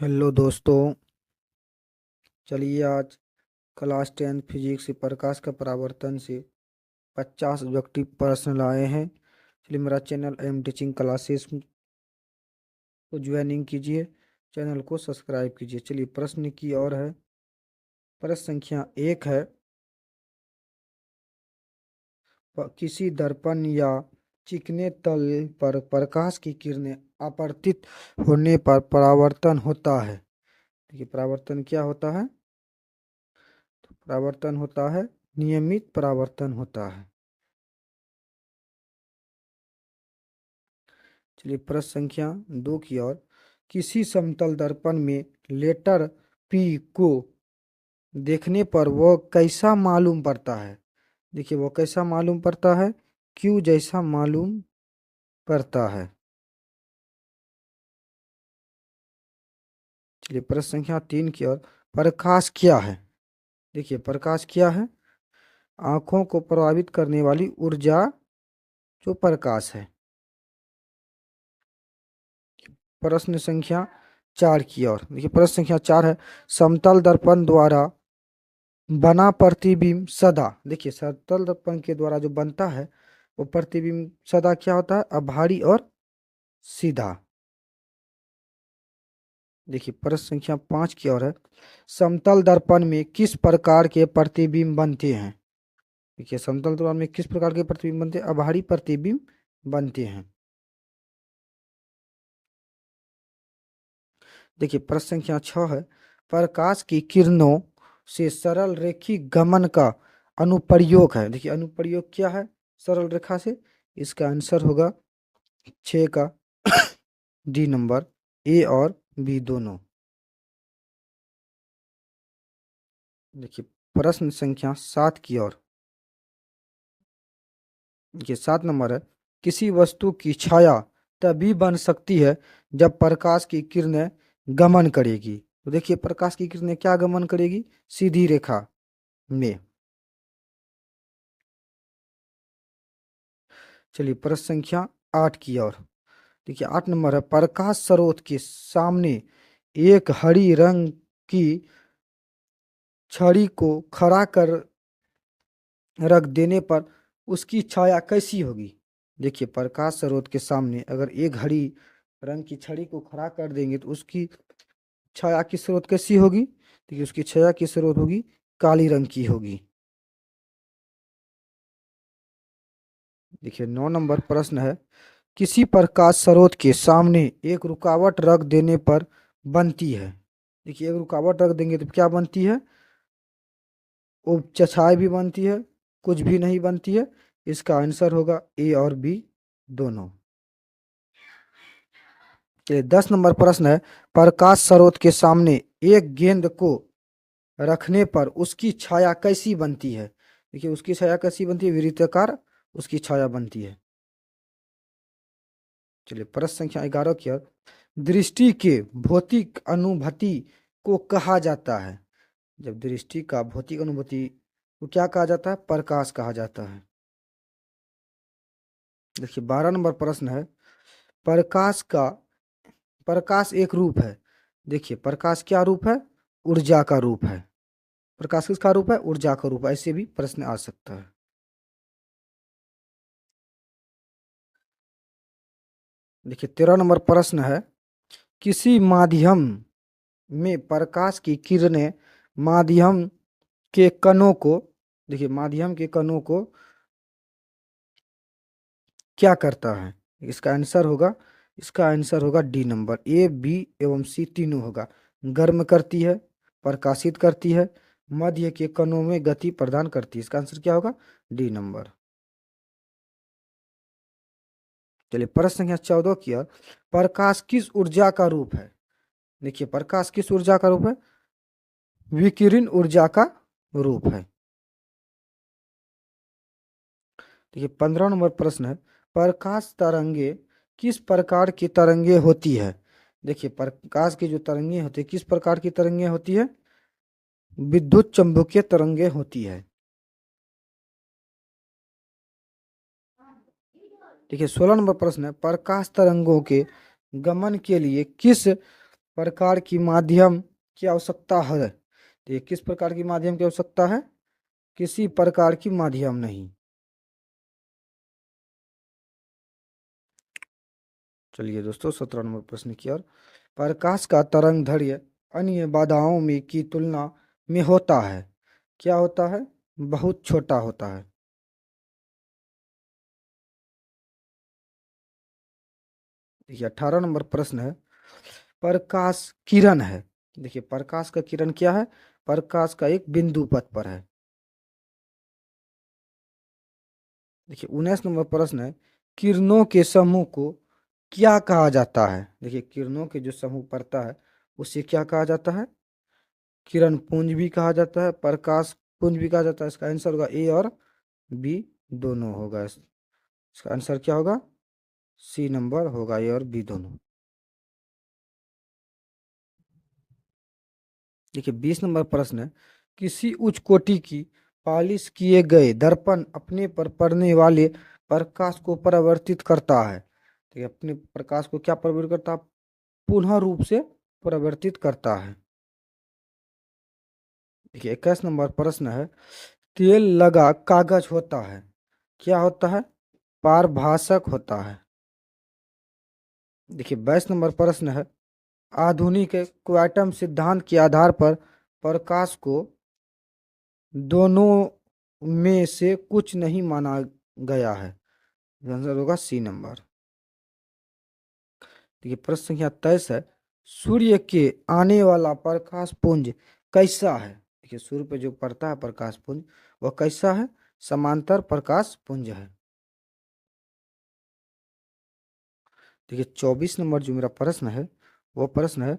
Hello दोस्तों। चलिए आज क्लास 10 फिजिक्स से प्रकाश का परावर्तन से 50 ऑब्जेक्टिव प्रश्न लाए हैं। चलिए मेरा चैनल एम टीचिंग क्लासेस को ज्वाइनिंग कीजिए, चैनल को सब्सक्राइब कीजिए। चलिए प्रश्न की ओर है। प्रश्न संख्या 1 है, किसी दर्पण या चिकने तल पर प्रकाश की किरणें अपवर्तित होने पर परावर्तन होता है। देखिए परावर्तन क्या होता है? परावर्तन होता है, नियमित परावर्तन होता है। चलिए प्रश्न संख्या 2 की ओर। किसी समतल दर्पण में लेटर पी को देखने पर वह कैसा मालूम पड़ता है? देखिए वो कैसा मालूम पड़ता है? क्यू जैसा मालूम पड़ता है। चलिए प्रश्न संख्या 3 की ओर। प्रकाश क्या है? देखिए प्रकाश क्या है? आंखों को प्रभावित करने वाली ऊर्जा जो प्रकाश है। प्रश्न संख्या 4 की ओर देखिए। प्रश्न संख्या 4 है, समतल दर्पण द्वारा बना प्रतिबिंब सदा। देखिए समतल दर्पण के द्वारा जो बनता है वो प्रतिबिंब सदा क्या होता है? अभारी और सीधा। देखिए प्रश्न संख्या 5 की ओर है, समतल दर्पण में किस प्रकार के प्रतिबिंब बनते हैं? देखिए समतल दर्पण में किस प्रकार के प्रतिबिंब बनते हैं? अभारी प्रतिबिंब बनते हैं। देखिए प्रश्न संख्या 6 है, प्रकाश की किरणों से सरल रेखी गमन का अनुप्रयोग है। देखिए अनुप्रयोग क्या है सरल रेखा से? इसका आंसर होगा 6 का डी नंबर, ए और बी दोनों। देखिए प्रश्न संख्या 7 की ओर। देखिए 7 नंबर है, किसी वस्तु की छाया तभी बन सकती है जब प्रकाश की किरणें गमन करेगी। तो देखिए प्रकाश की किरणें क्या गमन करेगी? सीधी रेखा में। चलिए प्रश्न संख्या 8 की ओर। देखिए 8 नंबर है, प्रकाश स्रोत के सामने एक हरी रंग की छड़ी को खड़ा कर रख देने पर उसकी छाया कैसी होगी? देखिए प्रकाश स्रोत के सामने अगर एक हरी रंग की छड़ी को खड़ा कर देंगे तो उसकी छाया की स्रोत कैसी होगी? देखिए उसकी छाया की स्रोत होगी काली रंग की होगी। देखिए 9 नंबर प्रश्न है, किसी प्रकाश स्रोत के सामने एक रुकावट रख देने पर बनती है। देखिए एक रुकावट रख देंगे तो क्या बनती है? वो छाया भी बनती है, कुछ भी नहीं बनती है। इसका आंसर होगा ए और बी दोनों। चलिए 10 नंबर प्रश्न है, प्रकाश स्रोत के सामने एक गेंद को रखने पर उसकी छाया कैसी बनती है? देखिए उसकी छाया कैसी बनती है? वृत्ताकार उसकी छाया बनती है। चलिए प्रश्न संख्या 11 की ओर। दृष्टि के भौतिक अनुभूति को कहा जाता है। जब दृष्टि का भौतिक अनुभूति को क्या कहा जाता है? प्रकाश कहा जाता है। देखिए 12 नंबर प्रश्न है, प्रकाश का प्रकाश एक रूप है। देखिए प्रकाश क्या रूप है? ऊर्जा का रूप है। प्रकाश किसका रूप है? ऊर्जा का रूप है। ऐसे भी प्रश्न आ सकता है। देखिए 13 नंबर प्रश्न है, किसी माध्यम में प्रकाश की किरणें माध्यम के कणों को, देखिए माध्यम के कणों को क्या करता है? इसका आंसर होगा डी नंबर, ए बी एवं सी तीनों होगा। गर्म करती है, प्रकाशित करती है, मध्य के कणों में गति प्रदान करती है। इसका आंसर क्या होगा? D number. चलिए प्रश्न संख्या 14 की ओर। प्रकाश किस ऊर्जा का रूप है? देखिए प्रकाश किस ऊर्जा का रूप है? विकिरण ऊर्जा का रूप है। देखिए 15 नंबर प्रश्न है, प्रकाश तरंगे किस प्रकार की तरंगे होती है? देखिए प्रकाश की जो तरंगे होती है किस प्रकार की तरंगे होती है? विद्युत चुम्बकीय तरंगे होती है। देखिए 16 नंबर प्रश्न है, प्रकाश तरंगों के गमन के लिए किस प्रकार की माध्यम की आवश्यकता है? तो ये किस प्रकार की माध्यम की आवश्यकता है? किसी प्रकार की माध्यम नहीं। चलिए दोस्तों 17 नंबर प्रश्न की ओर। प्रकाश का तरंग दैर्घ्य अन्य बाधाओं में की तुलना में होता है, क्या होता है? बहुत छोटा होता है। देखिए 18 नंबर प्रश्न है, प्रकाश किरण है। देखिए प्रकाश का किरण क्या है? प्रकाश का एक बिंदु पथ पर है। देखिए 19 नंबर प्रश्न है, किरणों के समूह को क्या कहा जाता है? देखिए किरणों के जो समूह पड़ता है उसे क्या कहा जाता है? किरण पुंज भी कहा जाता है, प्रकाश पुंज भी कहा जाता है। इसका आंसर होगा ए और बी दोनों होगा। इसका आंसर क्या होगा? सी नंबर होगा, ए और बी दोनों। देखिए 20 नंबर प्रश्न है, किसी उच्च कोटि की पॉलिश किए गए दर्पण अपने पर पड़ने वाले प्रकाश को परावर्तित करता है। देखिए अपने प्रकाश को क्या परावर्तित करता है? पुनः रूप से परावर्तित करता है। देखिए 21 नंबर प्रश्न है, तेल लगा कागज होता है, क्या होता है? पारभाषक होता है। देखिए 22 नंबर प्रश्न है, आधुनिक क्वांटम सिद्धांत के आधार पर प्रकाश को दोनों में से कुछ नहीं माना गया है। आंसर होगा सी नंबर। देखिए प्रश्न संख्या 23 है, सूर्य के आने वाला प्रकाश पुंज कैसा है? देखिए सूर्य पे जो पड़ता है प्रकाश पुंज वह कैसा है? समांतर प्रकाश पुंज है। देखिए 24 नंबर जो मेरा प्रश्न है वो प्रश्न है,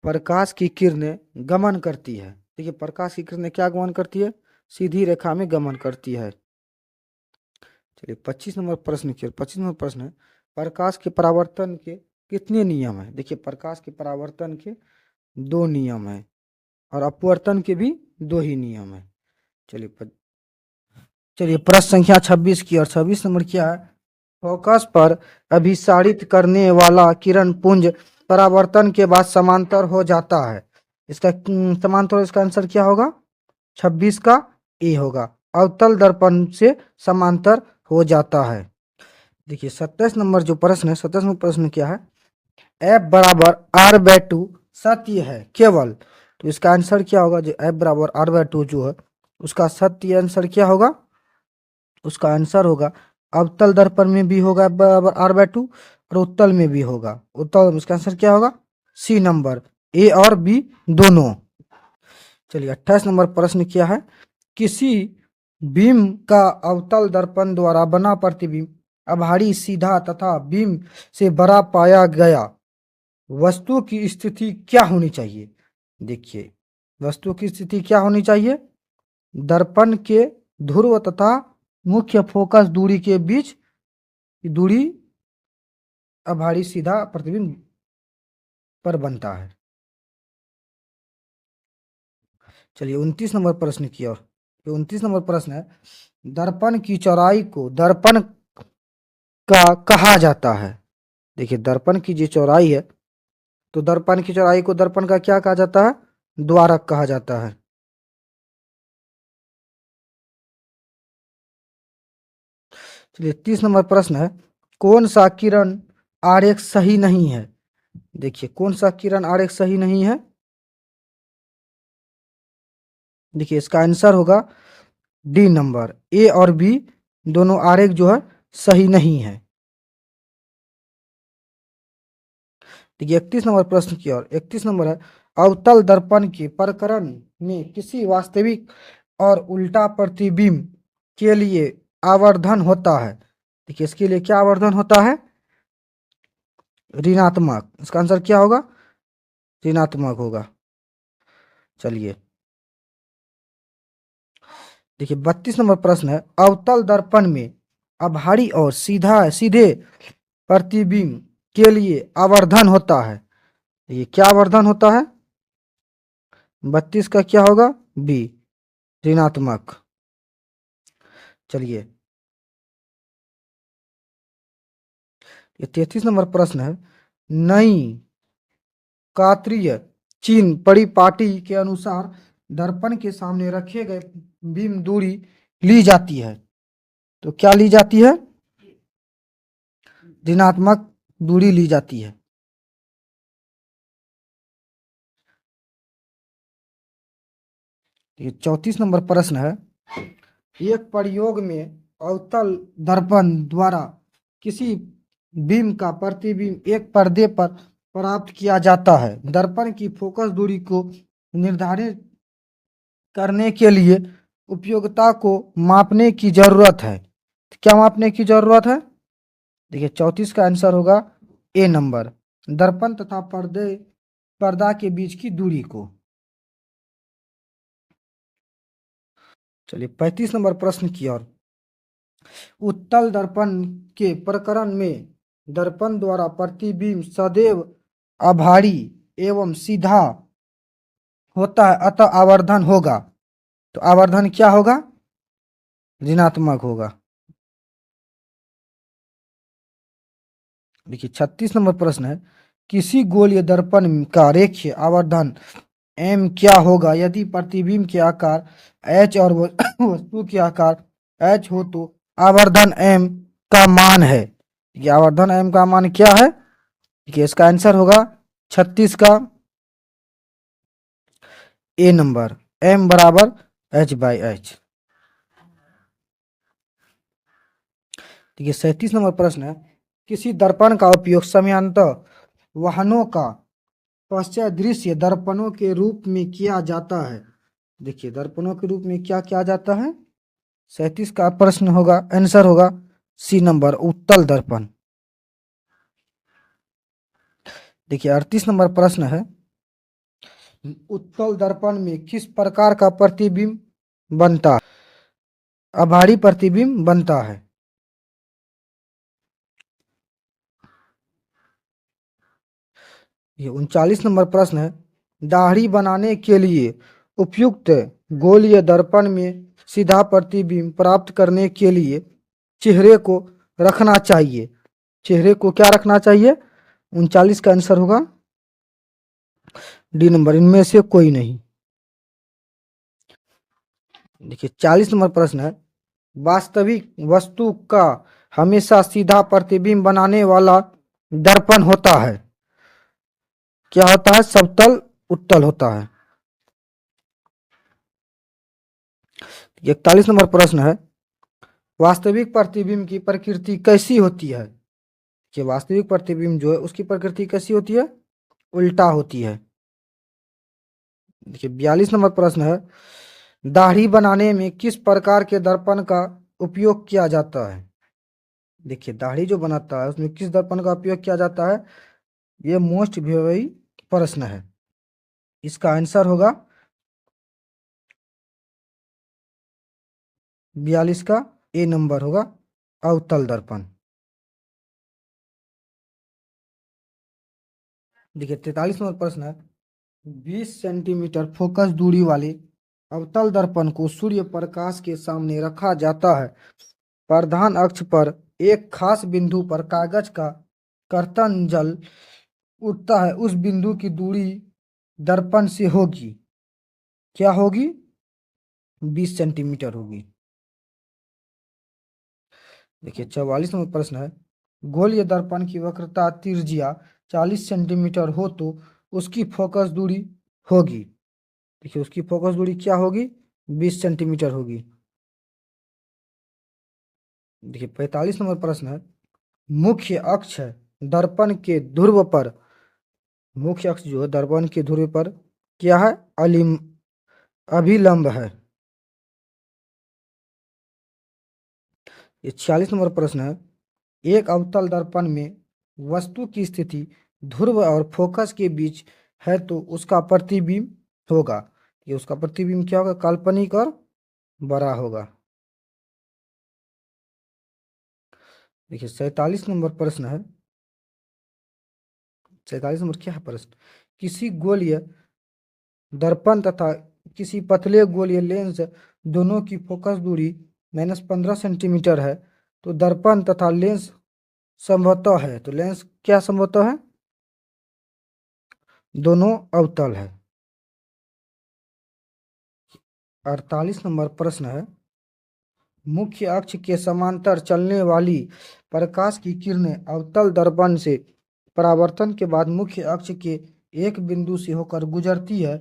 प्रकाश की किरणें गमन करती है। देखिए प्रकाश की किरणें क्या गमन करती है? सीधी रेखा में गमन करती है। चलिए 25 नंबर प्रश्न की ओर। 25 नंबर प्रश्न है, प्रकाश के परावर्तन के कितने नियम है? देखिए प्रकाश के परावर्तन के दो नियम है और अपवर्तन के भी दो ही नियम है। चलिए प्रश्न संख्या 26 की। और 26 नंबर क्या है? फोकस पर अभिसारित करने वाला किरण पुंज परावर्तन के बाद समांतर हो जाता है। इसका समांतर, इसका आंसर क्या होगा? 26 का ए होगा, अवतल दर्पण से समांतर हो जाता है। देखिए 27 नंबर जो प्रश्न है, 27 नंबर प्रश्न क्या है? एफ बराबर आर बाय टू सत्य है केवल। तो इसका आंसर क्या होगा? जो एफ बराबर आर बाय टू जो है उसका सत्य आंसर क्या होगा? उसका आंसर होगा अवतल दर्पण में भी होगा एफ बराबर आर बाय टू और उत्तल में भी होगा। उत्तल, इसका आंसर क्या होगा? सी नंबर, ए और बी दोनों। चलिए 28 नंबर प्रश्न क्या है? किसी बीम का अवतल दर्पण द्वारा बना प्रतिबिंब अभारी, सीधा तथा बीम से बड़ा पाया गया वस्तु की स्थिति क्या होनी चाहिए? देखिए वस्तु की स्थिति क्या होनी चाहिए? दर्पण के ध्रुव तथा मुख्य फोकस दूरी के बीच की दूरी अभारी सीधा प्रतिबिंब पर बनता है। चलिए 29 नंबर प्रश्न की ओर। 29 नंबर प्रश्न है, दर्पण की चौड़ाई को दर्पण का कहा जाता है। देखिए दर्पण की जो चौड़ाई है तो दर्पण की चौड़ाई को दर्पण का क्या कहा जाता है? द्वारक कहा जाता है। चलिए 30 नंबर प्रश्न है, कौन सा किरण आरेख सही नहीं है? देखिए कौन सा किरण आरेख सही नहीं है? देखिए इसका आंसर होगा डी नंबर, ए और बी दोनों आरेख जो है सही नहीं है। देखिए 31 नंबर प्रश्न की ओर। 31 नंबर है, अवतल दर्पण के प्रकरण में किसी वास्तविक और उल्टा प्रतिबिंब के लिए आवर्धन होता है। देखिए इसके लिए क्या आवर्धन होता है? ऋणात्मक। इसका आंसर क्या होगा? ऋणात्मक होगा। चलिए देखिए 32 नंबर प्रश्न है, अवतल दर्पण में अभारी और सीधे प्रतिबिंब के लिए आवर्धन होता है। ये क्या आवर्धन होता है? 32 का क्या होगा? बी, ऋणात्मक। चलिए ये 33 नंबर प्रश्न है, नई कात्रीय चिन्ह परिपाटी के अनुसार दर्पण के सामने रखे गए बीम दूरी ली जाती है। तो क्या ली जाती है? ऋणात्मक दूरी ली जाती है। ये 34 नंबर प्रश्न है। एक प्रयोग में अवतल दर्पण द्वारा किसी बीम का प्रतिबिंब एक पर्दे पर प्राप्त किया जाता है। दर्पण की फोकस दूरी को निर्धारित करने के लिए उपयोगिता को मापने की जरूरत है। क्या मापने की जरूरत है? देखिए 34 का आंसर होगा ए नंबर, दर्पण तथा पर्दा के बीच की दूरी को। चलिए 35 नंबर प्रश्न की ओर। उत्तल दर्पण के प्रकरण में दर्पण द्वारा प्रतिबिंब सदैव आभारी एवं सीधा होता है, अतः आवर्धन होगा। तो आवर्धन क्या होगा? ऋणात्मक होगा। देखिए 36 नंबर प्रश्न है। किसी गोलीय दर्पण का रेखीय आवर्धन m क्या होगा यदि प्रतिबिंब के आकार h और वस्तु के आकार h हो तो आवर्धन m का मान है। ये आवर्धन m का मान क्या है? देखिए इसका आंसर होगा 36 का ए नंबर, m बराबर h/h। देखिए 37 नंबर प्रश्न है। किसी दर्पण का उपयोग समयांतर वाहनों का पश्चात दृश्य दर्पणों के रूप में किया जाता है। देखिए दर्पणों के रूप में क्या किया जाता है? 37 का प्रश्न होगा, आंसर होगा सी नंबर, उत्तल दर्पण। देखिए 38 नंबर प्रश्न है। उत्तल दर्पण में किस प्रकार का प्रतिबिंब बनता है? आभारी प्रतिबिंब बनता है। ये 39 नंबर प्रश्न है। दाढ़ी बनाने के लिए उपयुक्त गोलीय दर्पण में सीधा प्रतिबिंब प्राप्त करने के लिए चेहरे को रखना चाहिए। चेहरे को क्या रखना चाहिए? 39 का आंसर होगा डी नंबर, इनमें से कोई नहीं। देखिए 40 नंबर प्रश्न है। वास्तविक वस्तु का हमेशा सीधा प्रतिबिंब बनाने वाला दर्पण होता है। क्या होता है? समतल उत्तल होता है। 41 नंबर प्रश्न है। वास्तविक प्रतिबिंब की प्रकृति कैसी होती है? कि वास्तविक प्रतिबिंब जो है उसकी प्रकृति कैसी होती है? उल्टा होती है। देखिए 42 नंबर प्रश्न है। दाढ़ी बनाने में किस प्रकार के दर्पण का उपयोग किया जाता है? देखिए दाढ़ी जो बनाता है उसमें किस दर्पण का उपयोग किया जाता है? ये मोस्ट व्यवहारी प्रश्न है। इसका आंसर होगा 42 का ए नंबर होगा, अवतल दर्पण। देखिए 43 नंबर प्रश्न है। 20 सेंटीमीटर फोकस दूरी वाले अवतल दर्पण को सूर्य प्रकाश के सामने रखा जाता है। प्रधान अक्ष पर एक खास बिंदु पर कागज का कर्तन जल उठता है। उस बिंदु की दूरी दर्पण से होगी, क्या होगी? 20 सेंटीमीटर होगी। देखिए 44 नंबर प्रश्न है। गोलीय दर्पण की वक्रता त्रिज्या 40 सेंटीमीटर हो तो उसकी फोकस दूरी होगी। देखिए उसकी फोकस दूरी क्या होगी? 20 सेंटीमीटर होगी। देखिए 45 नंबर प्रश्न है। मुख्य अक्ष दर्पण के ध्रुव पर, मुख्य अक्ष जो है दर्पण के ध्रुव पर क्या है? अभिलंब है। ये 46 नंबर प्रश्न है। एक अवतल दर्पण में वस्तु की स्थिति ध्रुव और फोकस के बीच है तो उसका प्रतिबिंब होगा, ये उसका प्रतिबिंब क्या होगा? काल्पनिक और बड़ा होगा। देखिए 47 नंबर प्रश्न है। 47 नंबर क्या है प्रश्न? किसी गोलीय दर्पण तथा किसी पतले गोलीय लेंस दोनों की फोकस दूरी -15 सेंटीमीटर है तो दर्पण तथा लेंस संभवतः है। तो लेंस क्या संभवतः है? दोनों अवतल है। 48 नंबर प्रश्न है, मुख्य अक्ष के समांतर चलने वाली प्रकाश की किरणें अवतल दर्पण से परावर्तन के बाद मुख्य अक्ष के एक बिंदु से होकर गुजरती है।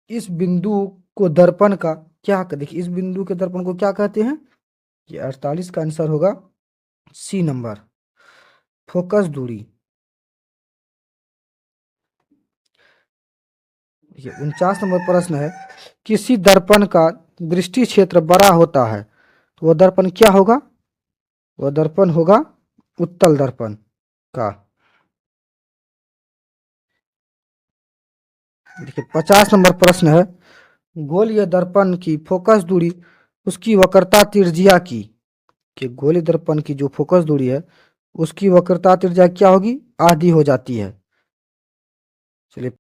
इस बिंदु को दर्पण का क्या, देखिए इस बिंदु के दर्पण को क्या कहते हैं? ये 48 का आंसर होगा सी नंबर, फोकस दूरी। देखिए 49 नंबर प्रश्न है, किसी दर्पण का दृष्टि क्षेत्र बड़ा होता है तो वह दर्पण क्या होगा? वह दर्पण होगा उत्तल दर्पण का। देखिए 50 नंबर प्रश्न है, गोलीय दर्पण की फोकस दूरी उसकी वक्रता त्रिज्या की, कि गोलीय दर्पण की जो फोकस दूरी है उसकी वक्रता त्रिज्या क्या होगी? आधी हो जाती है।